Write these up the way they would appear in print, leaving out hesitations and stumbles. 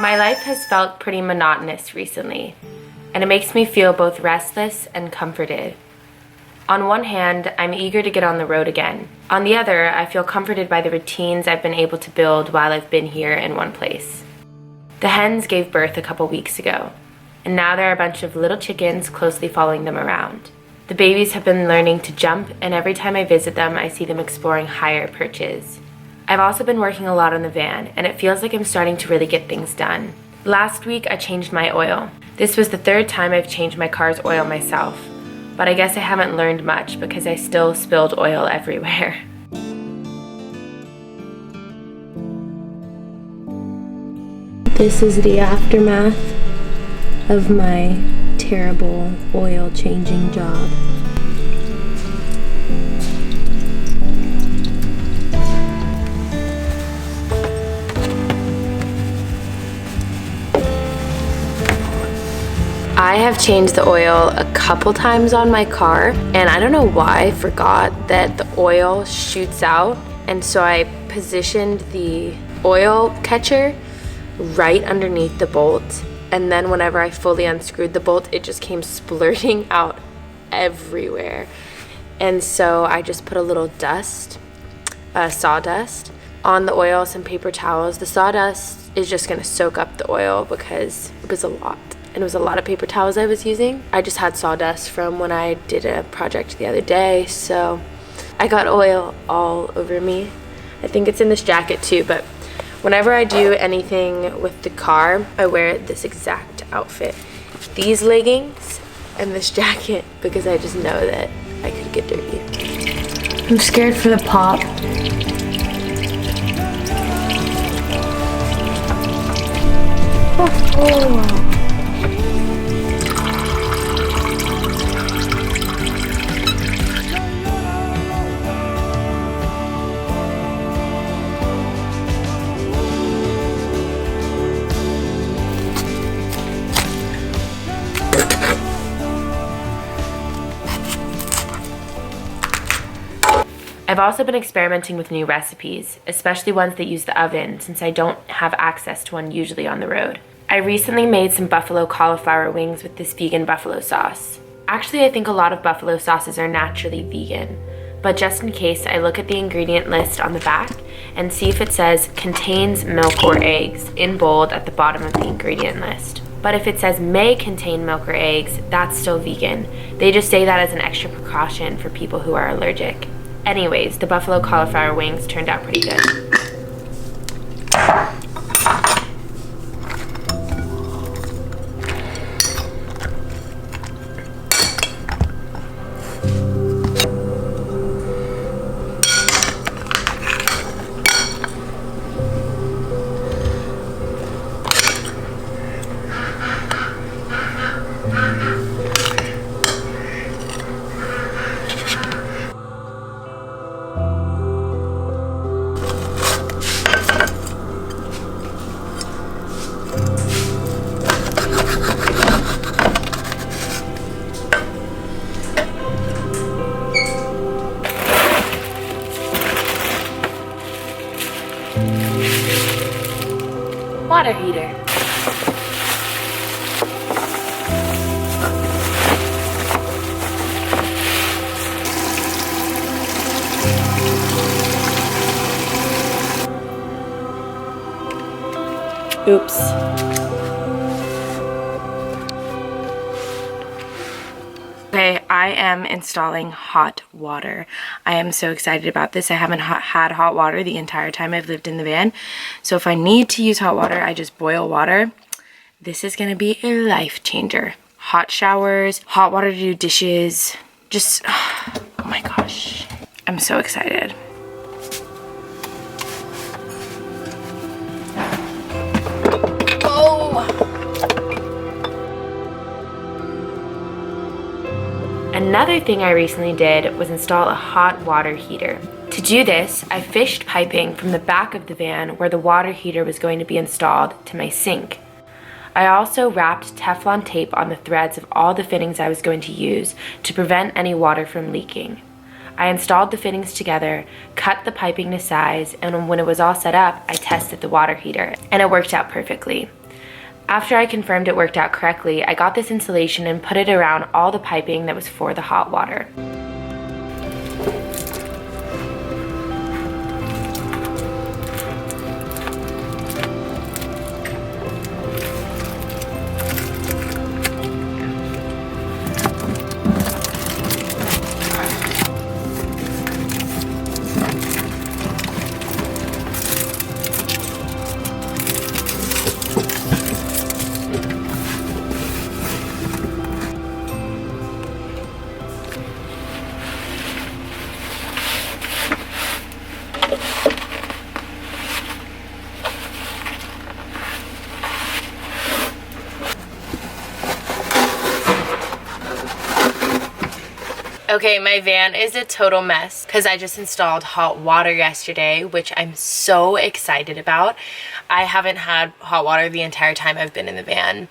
My life has felt pretty monotonous recently, and it makes me feel both restless and comforted. On one hand, I'm eager to get on the road again. On the other, I feel comforted by the routines I've been able to build while I've been here in one place. The hens gave birth a couple weeks ago, and now there are a bunch of little chickens closely following them around. The babies have been learning to jump, and every time I visit them, I see them exploring higher perches. I've also been working a lot on the van, and it feels like I'm starting to really get things done. Last week, I changed my oil. This was the third time I've changed my car's oil myself, but I guess I haven't learned much because I still spilled oil everywhere. This is the aftermath of my terrible oil changing job. I have changed the oil a couple times on my car, and I don't know why I forgot that the oil shoots out, and so I positioned the oil catcher right underneath the bolt, and then whenever I fully unscrewed the bolt, it just came splurting out everywhere. And so I just put a little dust, sawdust, on the oil, some paper towels. The sawdust is just gonna soak up the oil because it was a lot. And it was a lot of paper towels I was using. I just had sawdust from when I did a project the other day, so I got oil all over me. I think it's in this jacket too, but whenever I do anything with the car, I wear this exact outfit. These leggings and this jacket, because I just know that I could get dirty. I'm scared for the pop. Oh. I've also been experimenting with new recipes, especially ones that use the oven since I don't have access to one usually on the road. I recently made some buffalo cauliflower wings with this vegan buffalo sauce. Actually, I think a lot of buffalo sauces are naturally vegan, but just in case, I look at the ingredient list on the back and see if it says contains milk or eggs in bold at the bottom of the ingredient list. But if it says may contain milk or eggs, that's still vegan. They just say that as an extra precaution for people who are allergic. Anyways, the buffalo cauliflower wings turned out pretty good. Water heater. Oops. Okay, I am installing hot water. I am so excited about this. I haven't had hot water the entire time I've lived in the van. So if I need to use hot water, I just boil water. This is gonna be a life changer. Hot showers, hot water to do dishes, just, oh my gosh. I'm so excited. Another thing I recently did was install a hot water heater. To do this, I fished piping from the back of the van where the water heater was going to be installed to my sink. I also wrapped Teflon tape on the threads of all the fittings I was going to use to prevent any water from leaking. I installed the fittings together, cut the piping to size, and when it was all set up, I tested the water heater, and it worked out perfectly. After I confirmed it worked out correctly, I got this insulation and put it around all the piping that was for the hot water. Okay, my van is a total mess because I just installed hot water yesterday, which I'm so excited about. I haven't had hot water the entire time I've been in the van,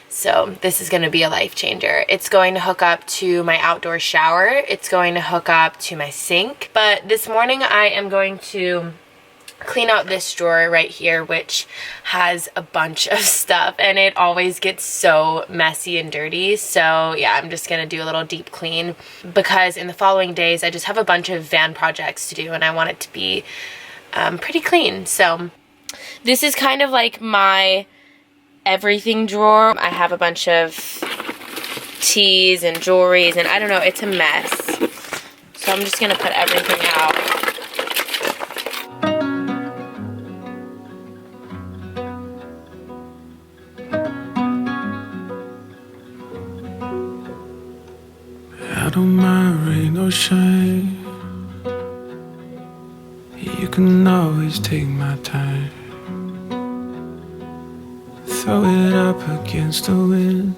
so this is going to be a life changer. It's going to hook up to my outdoor shower. It's going to hook up to my sink. But this morning I am going to clean out this drawer right here, which has a bunch of stuff and it always gets so messy and dirty. So yeah, I'm just gonna do a little deep clean because in the following days I just have a bunch of van projects to do and I want it to be pretty clean. So this is kind of like my everything drawer. I have a bunch of teas and jewelries and I don't know, it's a mess. So I'm just gonna put everything out. I don't mind rain or shine. You can always take my time. Throw it up against the wind.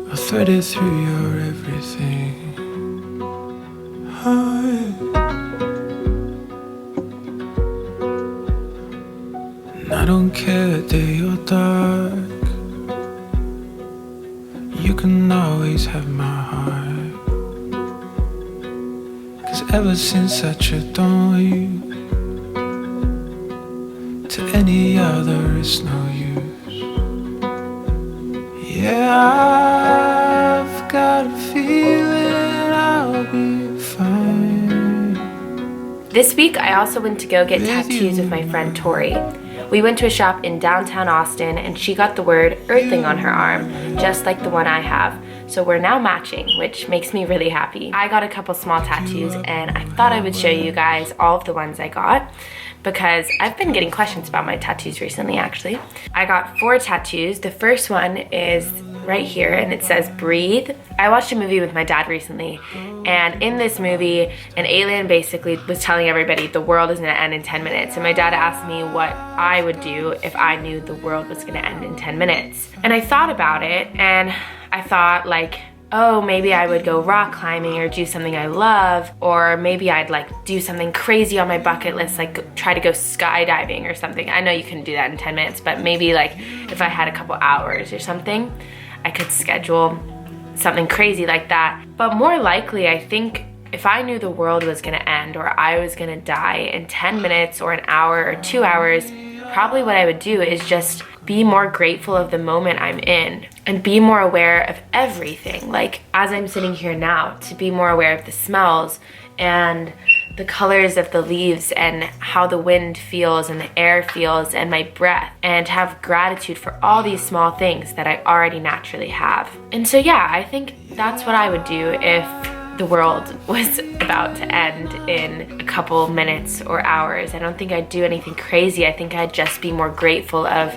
I'll thread it through your everything. And I don't care day or dark. You can always have my heart. 'Cause ever since I tripped on you, to any other it's no use. Yeah, I've got a feeling I'll be fine. This week I also went to go get tattoos with my friend Tori. We went to a shop in downtown Austin and she got the word earthing on her arm, just like the one I have. So we're now matching, which makes me really happy. I got a couple small tattoos and I thought I would show you guys all of the ones I got because I've been getting questions about my tattoos recently actually. I got 4 tattoos. The first one is right here and it says breathe. I watched a movie with my dad recently and in this movie an alien basically was telling everybody the world is gonna end in 10 minutes and my dad asked me what I would do if I knew the world was gonna end in 10 minutes. And I thought about it and I thought like, oh, maybe I would go rock climbing or do something I love, or maybe I'd like do something crazy on my bucket list, like try to go skydiving or something. I know you couldn't do that in 10 minutes, but maybe like if I had a couple hours or something, I could schedule something crazy like that. But more likely, I think if I knew the world was gonna end or I was gonna die in 10 minutes or an hour or 2 hours, probably what I would do is just be more grateful of the moment I'm in and be more aware of everything. Like as I'm sitting here now, to be more aware of the smells and the colors of the leaves and how the wind feels and the air feels and my breath, and have gratitude for all these small things that I already naturally have. And so yeah, I think that's what I would do if the world was about to end in a couple minutes or hours. I don't think I'd do anything crazy. I think I'd just be more grateful of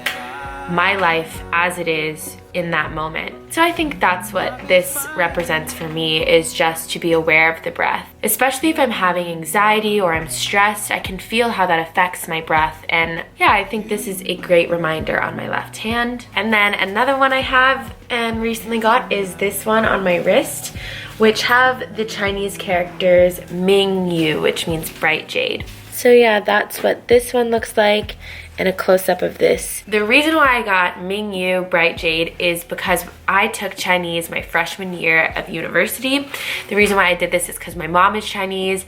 my life as it is in that moment. So I think that's what this represents for me, is just to be aware of the breath. Especially if I'm having anxiety or I'm stressed, I can feel how that affects my breath. And yeah, I think this is a great reminder on my left hand. And then another one I have and recently got is this one on my wrist, which have the Chinese characters Ming Yu, which means bright jade. So yeah, that's what this one looks like, and a close-up of this. The reason why I got Ming Yu Bright Jade is because I took Chinese my freshman year of university. The reason why I did this is because my mom is Chinese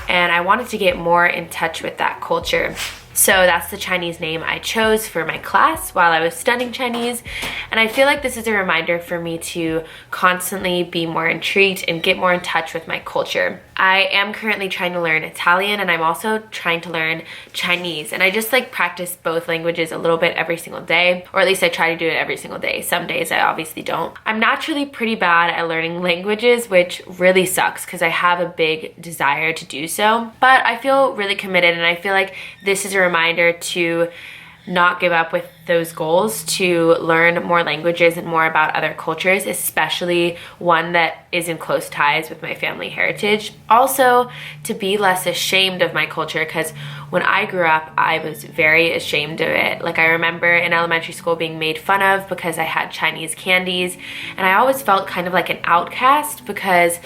and I wanted to get more in touch with that culture. So that's the Chinese name I chose for my class while I was studying Chinese. And I feel like this is a reminder for me to constantly be more intrigued and get more in touch with my culture. I am currently trying to learn Italian, and I'm also trying to learn Chinese. And I just like practice both languages a little bit every single day, or at least I try to do it every single day. Some days I obviously don't. I'm naturally pretty bad at learning languages, which really sucks because I have a big desire to do so. But I feel really committed, and I feel like this is a reminder to not give up with those goals, to learn more languages and more about other cultures, especially one that is in close ties with my family heritage. Also, to be less ashamed of my culture, because when I grew up, I was very ashamed of it. Like, I remember in elementary school being made fun of because I had Chinese candies, and I always felt kind of like an outcast because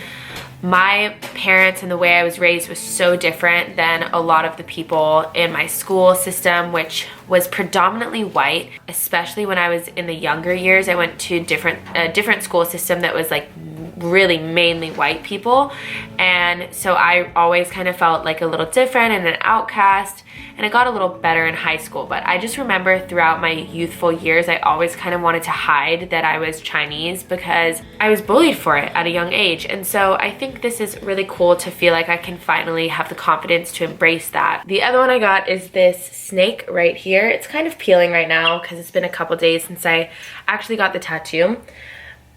my parents and the way I was raised was so different than a lot of the people in my school system, which was predominantly white. Especially when I was in the younger years, I went to a different school system that was like really mainly white people, and so I always kind of felt like a little different and an outcast. And it got a little better in high school, but I just remember throughout my youthful years, I always kind of wanted to hide that I was Chinese because I was bullied for it at a young age. And so I think this is really cool to feel like I can finally have the confidence to embrace that. The other one I got is this snake right here. It's kind of peeling right now because it's been a couple days since I actually got the tattoo.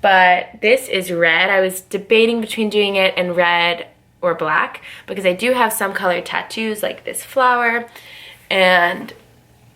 But this is red. I was debating between doing it in red or black because I do have some colored tattoos like this flower, and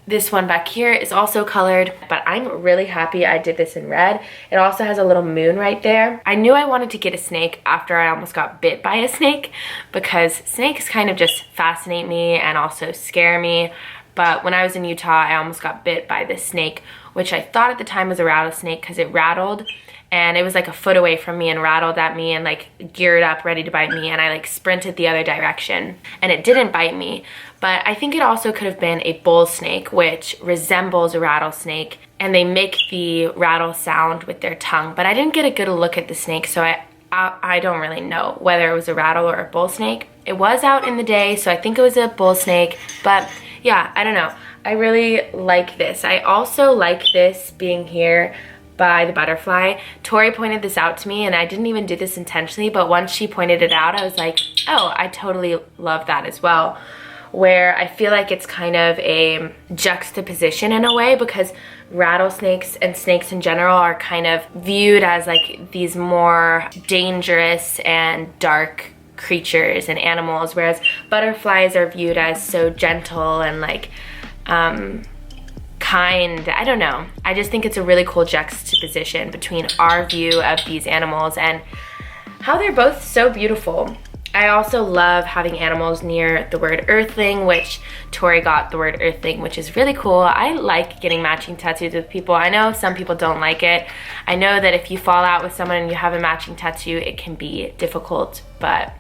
this one back here is also colored, but I'm really happy I did this in red. It also has a little moon right there. I knew I wanted to get a snake after I almost got bit by a snake because snakes kind of just fascinate me and also scare me. But when I was in Utah, I almost got bit by this snake, which I thought at the time was a rattlesnake because it rattled, and it was like a foot away from me and rattled at me and like geared up ready to bite me, and I like sprinted the other direction and it didn't bite me. But I think it also could have been a bull snake, which resembles a rattlesnake, and they make the rattle sound with their tongue. But I didn't get a good look at the snake, so I don't really know whether it was a rattle or a bull snake. It was out in the day, so I think it was a bull snake, but yeah, I don't know. I really like this. I also like this being here by the butterfly. Tori pointed this out to me, and I didn't even do this intentionally, but once she pointed it out, I was like, oh, I totally love that as well. Where I feel like it's kind of a juxtaposition in a way, because rattlesnakes and snakes in general are kind of viewed as like these more dangerous and dark creatures and animals, whereas butterflies are viewed as so gentle and like kind. I don't know. I just think it's a really cool juxtaposition between our view of these animals and how they're both so beautiful. I also love having animals near the word earthling, which Tori got the word earthling, which is really cool. I like getting matching tattoos with people. I know some people don't like it. I know that if you fall out with someone and you have a matching tattoo, it can be difficult, but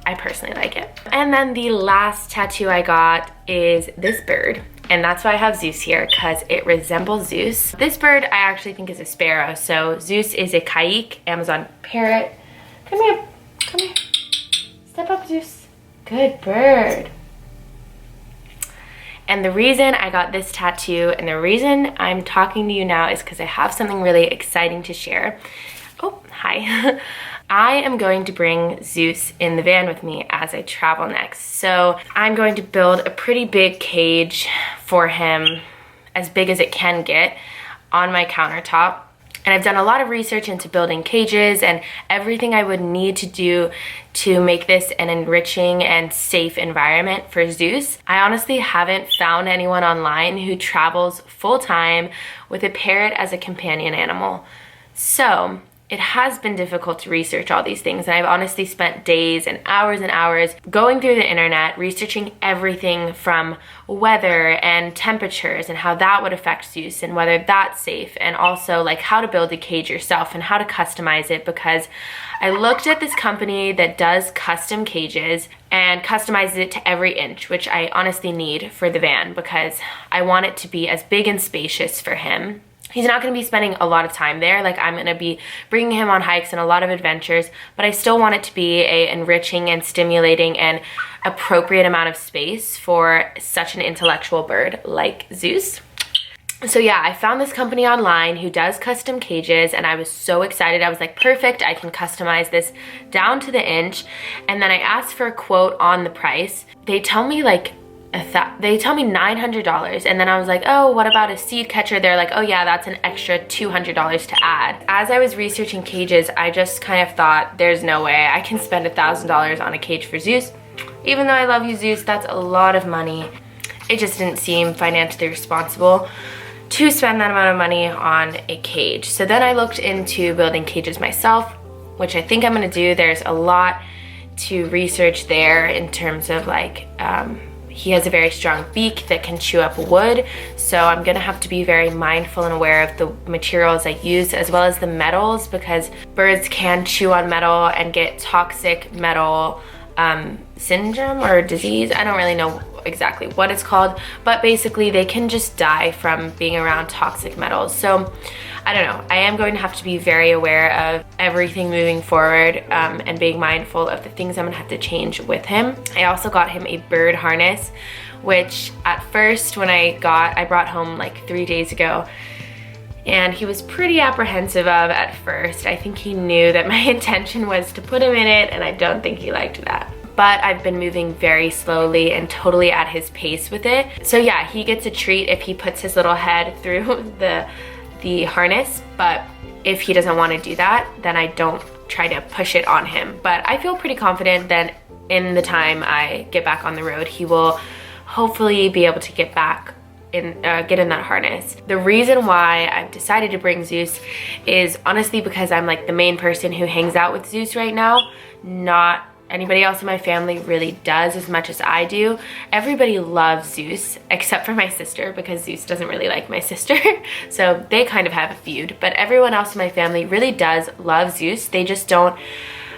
I personally like it. And then the last tattoo I got is this bird. And that's why I have Zeus here, because it resembles Zeus. This bird I actually think is a sparrow. So Zeus is a kayik, Amazon parrot. Come here, come here. Step up, Zeus. Good bird. And the reason I got this tattoo and the reason I'm talking to you now is because I have something really exciting to share. Oh, hi. I am going to bring Zeus in the van with me as I travel next. So I'm going to build a pretty big cage for him, as big as it can get, on my countertop. And I've done a lot of research into building cages and everything I would need to do to make this an enriching and safe environment for Zeus. I honestly haven't found anyone online who travels full-time with a parrot as a companion animal. So it has been difficult to research all these things, and I've honestly spent days and hours going through the internet, researching everything from weather and temperatures and how that would affect Zeus and whether that's safe, and also like how to build a cage yourself and how to customize it, because I looked at this company that does custom cages and customizes it to every inch, which I honestly need for the van because I want it to be as big and spacious for him. He's not going to be spending a lot of time there. Like, I'm going to be bringing him on hikes and a lot of adventures, but I still want it to be a enriching and stimulating and appropriate amount of space for such an intellectual bird like Zeus. So yeah, I found this company online who does custom cages, and I was so excited. I was like, perfect, I can customize this down to the inch. And then I asked for a quote on the price. They tell me like $900, and then I was like, oh, what about a seed catcher? They're like, oh yeah, that's an extra $200 to add. As I was researching cages, I just kind of thought, there's no way I can spend $1,000 on a cage for Zeus. Even though I love you, Zeus, that's a lot of money. It just didn't seem financially responsible to spend that amount of money on a cage. So then I looked into building cages myself, which I think I'm gonna do. There's a lot to research there in terms of like, he has a very strong beak that can chew up wood, so I'm gonna have to be very mindful and aware of the materials I use as well as the metals, because birds can chew on metal and get toxic metal syndrome or disease. I don't really know exactly what it's called, but basically they can just die from being around toxic metals. So I don't know, I am going to have to be very aware of everything moving forward, and being mindful of the things I'm gonna have to change with him. I also got him a bird harness, which at first when I brought home like 3 days ago, and he was pretty apprehensive of at first. I think he knew that my intention was to put him in it, and I don't think he liked that. But I've been moving very slowly and totally at his pace with it. So yeah, he gets a treat if he puts his little head through the harness, but if he doesn't want to do that, then I don't try to push it on him. But I feel pretty confident that in the time I get back on the road, he will hopefully be able to get in that harness. The reason why I've decided to bring Zeus is honestly because I'm like the main person who hangs out with Zeus right now. Not anybody else in my family really does as much as I do. Everybody loves Zeus except for my sister, because Zeus doesn't really like my sister. So they kind of have a feud, but everyone else in my family really does love Zeus. They just don't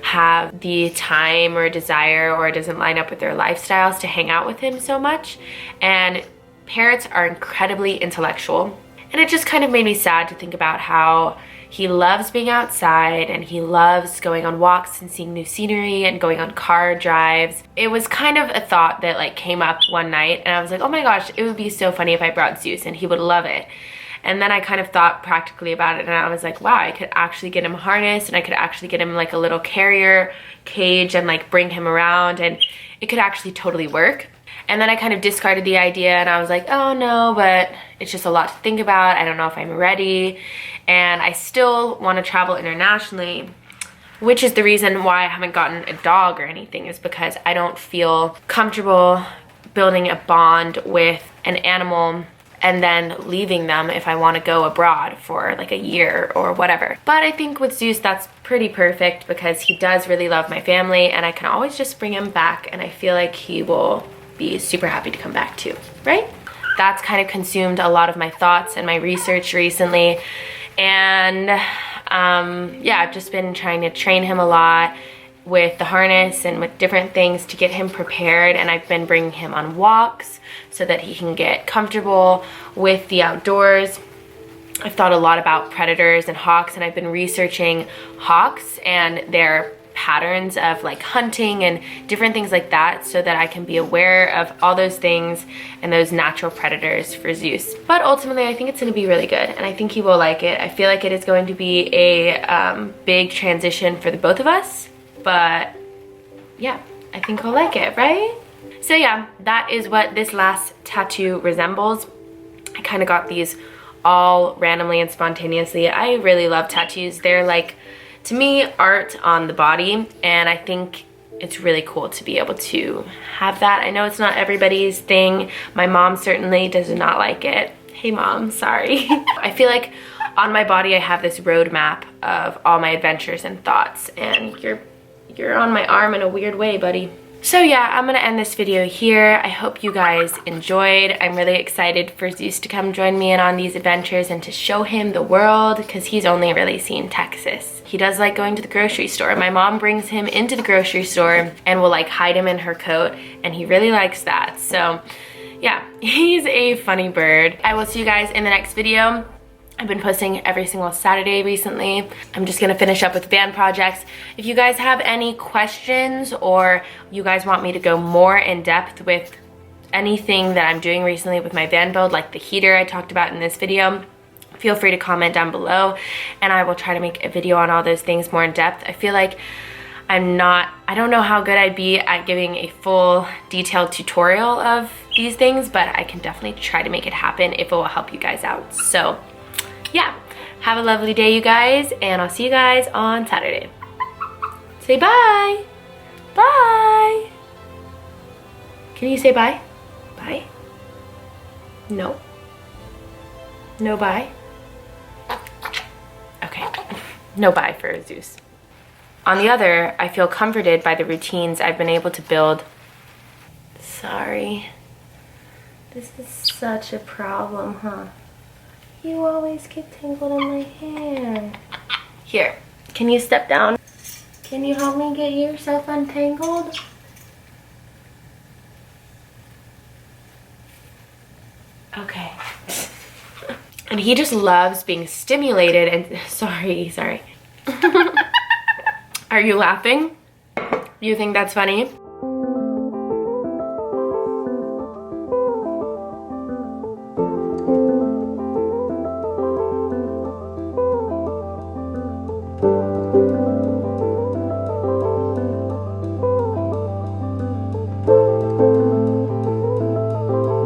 have the time or desire, or it doesn't line up with their lifestyles to hang out with him so much. And parrots are incredibly intellectual, and it just kind of made me sad to think about how he loves being outside and he loves going on walks and seeing new scenery and going on car drives. It was kind of a thought that like came up one night, and I was like, oh my gosh, it would be so funny if I brought Zeus and he would love it. And then I kind of thought practically about it, and I was like, wow, I could actually get him harnessed, and I could actually get him like a little carrier cage and like bring him around, and it could actually totally work. And then I kind of discarded the idea, and I was like, oh no, but it's just a lot to think about. I don't know if I'm ready. And I still want to travel internationally, which is the reason why I haven't gotten a dog or anything, is because I don't feel comfortable building a bond with an animal and then leaving them if I want to go abroad for like a year or whatever. But I think with Zeus, that's pretty perfect because he does really love my family, and I can always just bring him back, and I feel like he will be super happy to come back too, right? That's kind of consumed a lot of my thoughts and my research recently. And yeah, I've just been trying to train him a lot with the harness and with different things to get him prepared, and I've been bringing him on walks so that he can get comfortable with the outdoors. I've thought a lot about predators and hawks, and I've been researching hawks and their patterns of like hunting and different things like that, so that I can be aware of all those things and those natural predators for Zeus. But ultimately, I think it's going to be really good, and I think he will like it. I feel like it is going to be a big transition for the both of us, but yeah, I think he'll like it, right? So yeah, that is what this last tattoo resembles. I kind of got these all randomly and spontaneously. I really love tattoos. They're like, to me, art on the body, and I think it's really cool to be able to have that. I know it's not everybody's thing. My mom certainly does not like it. Hey mom, sorry. I feel like on my body I have this roadmap of all my adventures and thoughts, and you're on my arm in a weird way, buddy. So yeah, I'm gonna end this video here. I hope you guys enjoyed. I'm really excited for Zeus to come join me in on these adventures and to show him the world, because he's only really seen Texas. He does like going to the grocery store. My mom brings him into the grocery store and will like hide him in her coat, and he really likes that. So yeah, he's a funny bird. I will see you guys in the next video. I've been posting every single Saturday recently. I'm just gonna finish up with van projects. If you guys have any questions or you guys want me to go more in depth with anything that I'm doing recently with my van build, like the heater I talked about in this video, feel free to comment down below and I will try to make a video on all those things more in depth. I feel like I don't know how good I'd be at giving a full detailed tutorial of these things, but I can definitely try to make it happen if it will help you guys out. So yeah, have a lovely day, you guys, and I'll see you guys on Saturday. Say bye. Bye. Can you say bye? Bye? No. No bye? Okay. No bye for Zeus. On the other, I feel comforted by the routines I've been able to build. Sorry. This is such a problem, huh? You always get tangled in my hair. Here, can you step down? Can you help me get yourself untangled? Okay. And he just loves being stimulated and sorry. Are you laughing? You think that's funny?